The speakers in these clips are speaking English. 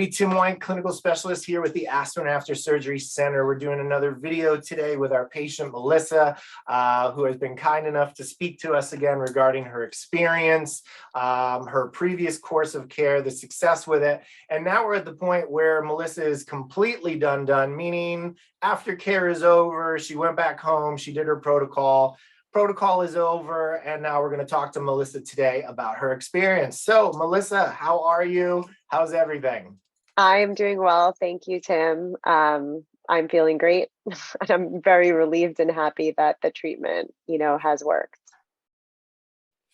everybody, Tim White, clinical specialist here with the Aspen After Surgery Center. We're doing another video today with our patient, Melissa, who has been kind enough to speak to us again regarding her experience, her previous course of care, the success with it. And now we're at the point where Melissa is completely done, meaning aftercare is over. She went back home, she did her protocol. Protocol is over, and now we're going to talk to Melissa today about her experience. So, Melissa, how are you? How's everything? I'm doing well. Thank you, Tim. I'm feeling great, and I'm very relieved and happy that the treatment, has worked.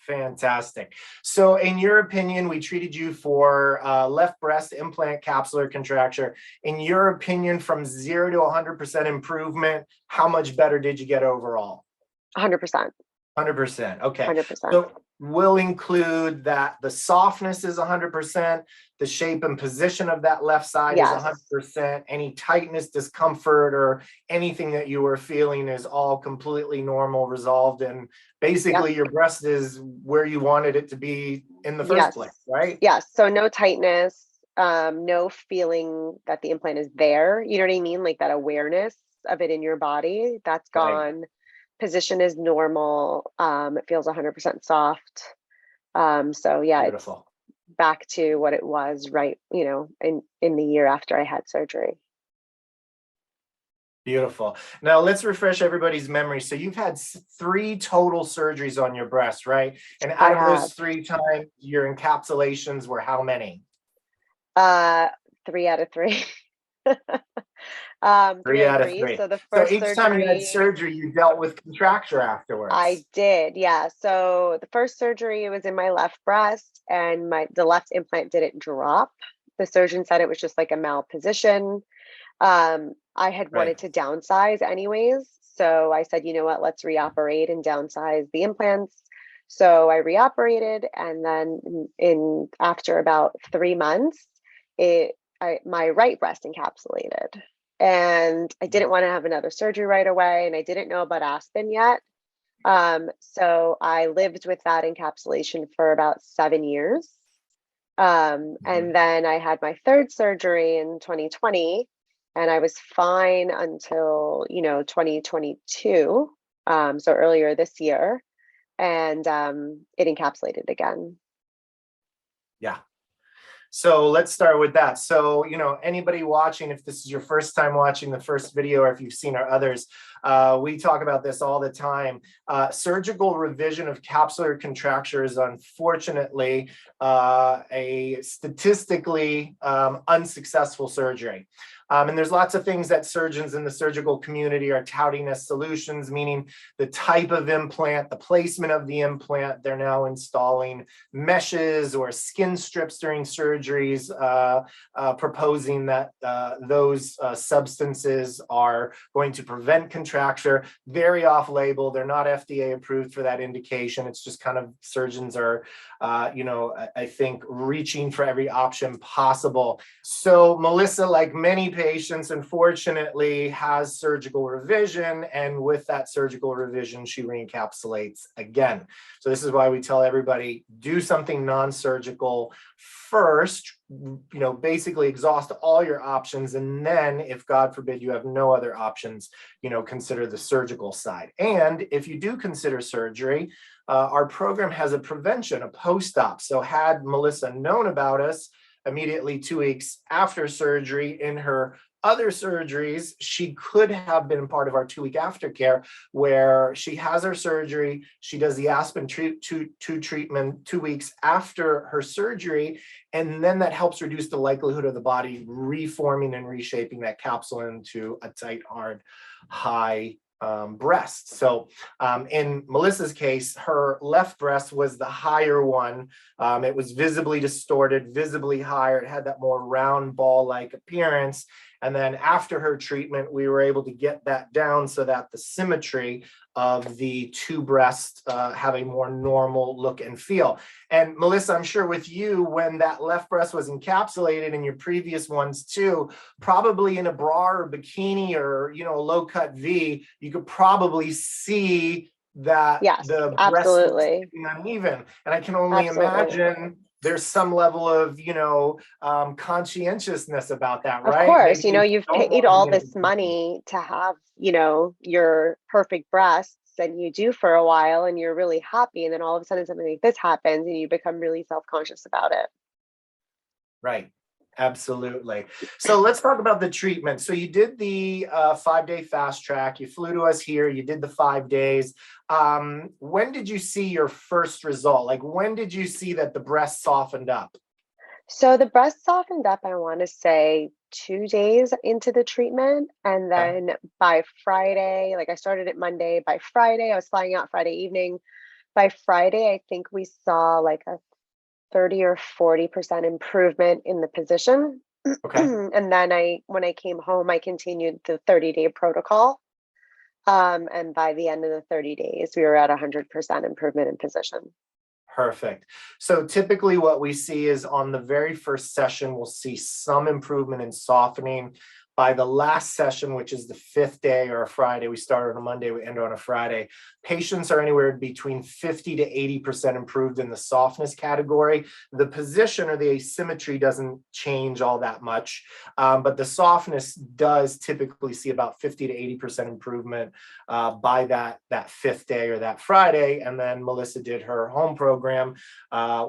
Fantastic. So, in your opinion, we treated you for left breast implant capsular contracture. In your opinion, from 0 to 100% improvement, how much better did you get overall? 100%. 100%. Okay. 100%. So we'll include that the softness is 100%, the shape and position of that left side is 100%, any tightness, discomfort, or anything that you were feeling is all completely normal, resolved, and basically your breast is where you wanted it to be in the first place, right? Yes. So no tightness, no feeling that the implant is there. You know what I mean? Like that awareness of it in your body, that's gone. Right. Position is normal. It feels 100% soft. So yeah, beautiful. It's back to what it was, right? In the year after I had surgery. Beautiful. Now let's refresh everybody's memory. So you've had 3 total surgeries on your breast, right? And out of those 3 times, your encapsulations were how many? 3 out of 3. 3 out of 3. So the first each time you had surgery, you dealt with contracture afterwards. I did, yeah. So the first surgery was in my left breast, and the left implant didn't drop. The surgeon said it was just like a malposition. I had wanted to downsize anyways, so I said, you know what, let's reoperate and downsize the implants. So I reoperated, and then after about 3 months, my right breast encapsulated. And I didn't want to have another surgery right away, and I didn't know about Aspen yet. So I lived with that encapsulation for about 7 years. And then I had my 3rd surgery in 2020, and I was fine until, 2022. So earlier this year, and it encapsulated again. Yeah. So let's start with that. So, anybody watching, if this is your first time watching the first video, or if you've seen our others, we talk about this all the time. Surgical revision of capsular contracture is unfortunately a statistically unsuccessful surgery. And there's lots of things that surgeons in the surgical community are touting as solutions, meaning the type of implant, the placement of the implant. They're now installing meshes or skin strips during surgeries, proposing that those substances are going to prevent contracture. Very off-label. They're not FDA approved for that indication. It's just kind of surgeons are, I think, reaching for every option possible. So Melissa, like many patients, unfortunately, has surgical revision, and with that surgical revision, she re-encapsulates again. So this is why we tell everybody, do something non-surgical first, basically exhaust all your options, and then if God forbid you have no other options, consider the surgical side. And if you do consider surgery, our program has a prevention, a post-op. So had Melissa known about us immediately 2 weeks after surgery in her other surgeries, she could have been part of our 2-week aftercare, where she has her surgery, she does the Aspen treatment 2 weeks after her surgery, and then that helps reduce the likelihood of the body reforming and reshaping that capsule into a tight, hard, high breast. So in Melissa's case, her left breast was the higher one. It was visibly distorted, visibly higher. It had that more round ball-like appearance. And then after her treatment, we were able to get that down so that the symmetry of the 2 breasts have a more normal look and feel. And Melissa, I'm sure with you, when that left breast was encapsulated, in your previous ones too, probably in a bra or bikini or, a low cut V, you could probably see that the breast was uneven. And I can only imagine there's some level of, conscientiousness about that, Of right? course, Maybe they you've don't paid want to all be in a this position. money to have, your perfect breasts, and you do for a while and you're really happy. And then all of a sudden something like this happens and you become really self-conscious about it. Right. Absolutely. So let's talk about the treatment. So you did the 5-day fast track. You flew to us here. You did the 5 days. When did you see your first result? Like, when did you see that the breast softened up? So the breast softened up, I want to say 2 days into the treatment. And Okay. then by Friday, like I started it Monday, by Friday, I was flying out Friday evening. By Friday, I think we saw like a 30 or 40% improvement in the position. Okay. And then when I came home, I continued the 30-day protocol. And by the end of the 30 days, we were at 100% improvement in position. Perfect. So typically what we see is on the very first session, we'll see some improvement in softening. By the last session, which is the 5th day or a Friday, we start on a Monday, we end on a Friday, patients are anywhere between 50 to 80% improved in the softness category. The position or the asymmetry doesn't change all that much, but the softness does typically see about 50 to 80% improvement by that 5th day or that Friday. And then Melissa did her home program,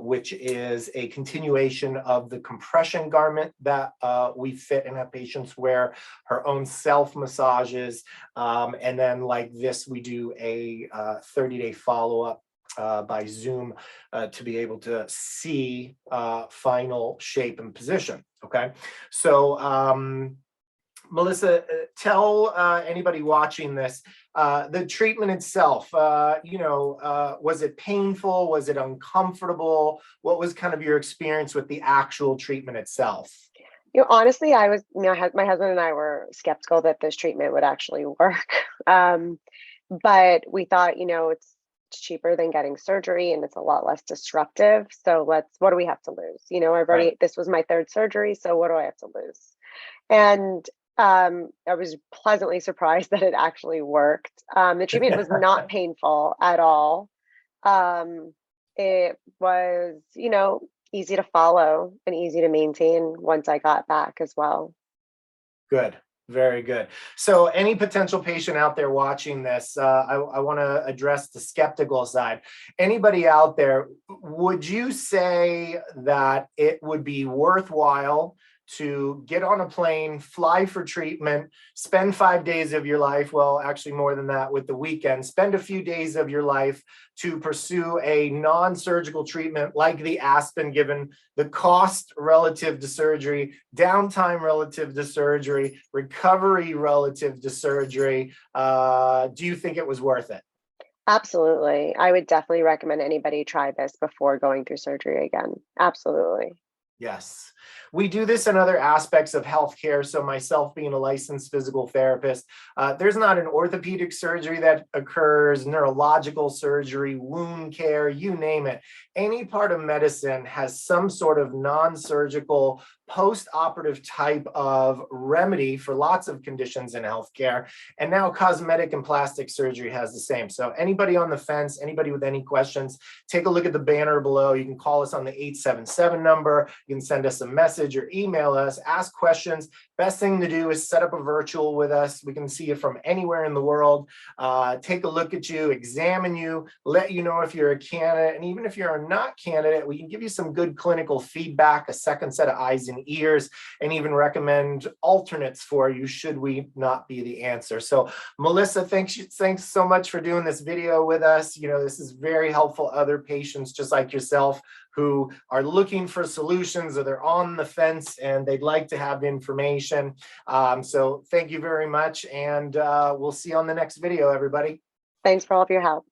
which is a continuation of the compression garment that we fit and have patients wear, her own self massages. And then like this, we do a 30-day follow-up by Zoom to be able to see final shape and position. Okay. So Melissa, tell anybody watching this, the treatment itself, was it painful? Was it uncomfortable? What was kind of your experience with the actual treatment itself? Honestly, I was, my husband and I were skeptical that this treatment would actually work. But we thought, it's cheaper than getting surgery and it's a lot less disruptive. So what do we have to lose? Right. This was my 3rd surgery. So what do I have to lose? And I was pleasantly surprised that it actually worked. The treatment was not painful at all. It was, easy to follow and easy to maintain once I got back as well. Good. Very good. So any potential patient out there watching this, I want to address the skeptical side. Anybody out there, would you say that it would be worthwhile to get on a plane, fly for treatment, spend 5 days of your life, well, actually more than that with the weekend, spend a few days of your life to pursue a non-surgical treatment like the Aspen, given the cost relative to surgery, downtime relative to surgery, recovery relative to surgery? Do you think it was worth it? Absolutely. I would definitely recommend anybody try this before going through surgery again. Absolutely. Yes. We do this in other aspects of healthcare. So myself being a licensed physical therapist, there's not an orthopedic surgery that occurs, neurological surgery, wound care, you name it. Any part of medicine has some sort of non-surgical post-operative type of remedy for lots of conditions in healthcare. And now cosmetic and plastic surgery has the same. So anybody on the fence, anybody with any questions, take a look at the banner below. You can call us on the 877 number. You can send us a message or email us, ask questions. Best thing to do is set up a virtual with us. We can see you from anywhere in the world, take a look at you, examine you, let you know if you're a candidate. And even if you're not candidate, we can give you some good clinical feedback, a second set of eyes and ears, and even recommend alternates for you should we not be the answer. So Melissa, thanks so much for doing this video with us. This is very helpful. Other patients just like yourself who are looking for solutions or they're on the fence and they'd like to have information. So thank you very much. And we'll see you on the next video, everybody. Thanks for all of your help.